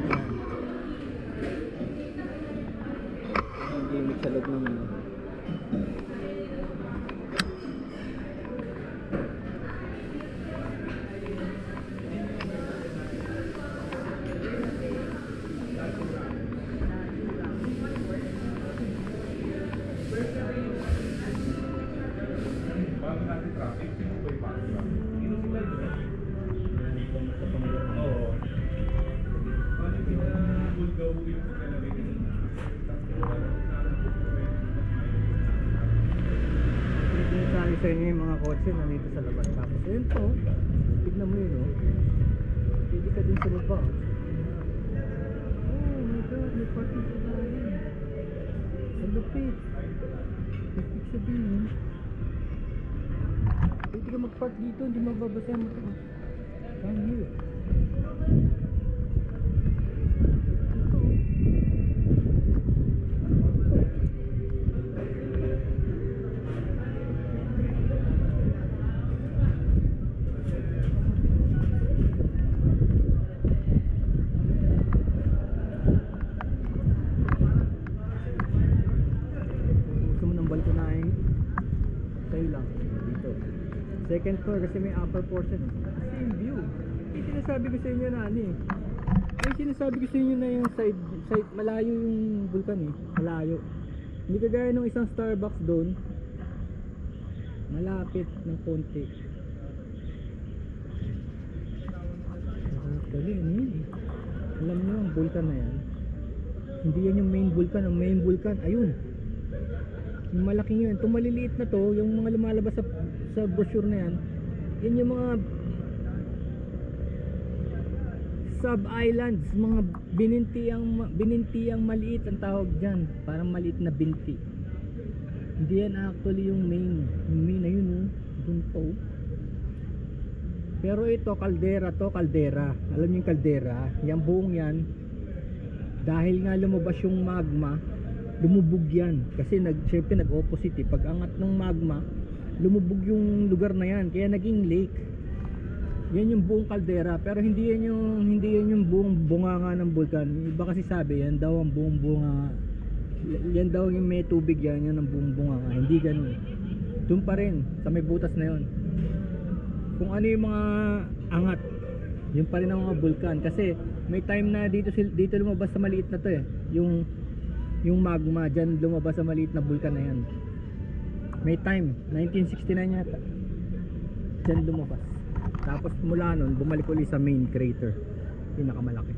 Ayan. Ang gimmick sa loob naman. Sa inyo yung mga kotse nandito sa labas. Tapos ayun po, tignan mo yun, oh. Pili ka din sa baba. Oh my god, may parking sa bayan. Ang lupit. Lupit sabihin. Pwede ka mag-park dito, hindi mababasa mo ito. Come here. Second floor kasi may upper portion. Same view. Yung sinasabi ko sa inyo na ano eh. Yung sinasabi ko sa inyo na yung side malayo yung vulkan eh. Malayo. Hindi kagaya ng isang Starbucks doon. Malapit ng konti. Actually ano yun eh. Alam nyo ang vulkan na yan. Hindi yan yung main vulkan. Ang main vulkan, ayun. Yung malaking yun. Itong maliliit na to, yung mga lumalabas sa brochure na yan, yun yung mga sub-islands, mga binintiyang maliit ang tawag dyan, parang maliit na binti. Hindi yan actually yung main na yun, oh. Dun po. Pero ito kaldera to, kaldera. Alam niyo yung kaldera, yung buong yan, dahil nga lumabas yung magma, lumubog yan. Kasi syempre nag-opposite eh. Pag angat ng magma, lumubog yung lugar na yan, kaya naging lake. Yan yung buong kaldera, pero hindi yan yung buong bunganga ng bulkan. Iba kasi sabi yan daw ang buong bunga, yan daw yung may tubig yan ang buong bunganga. Hindi ganun. Doon pa rin sa may butas na yon. Kung ano yung mga angat, yun pa rin ang mga bulkan. Kasi may time na dito lumabas sa maliit na to eh, yung magma dyan lumabas sa maliit na bulkan na yan. May time, 1969 yata, dyan lumabas. Tapos mula nun, bumalik ulit sa main crater, pinakamalaki.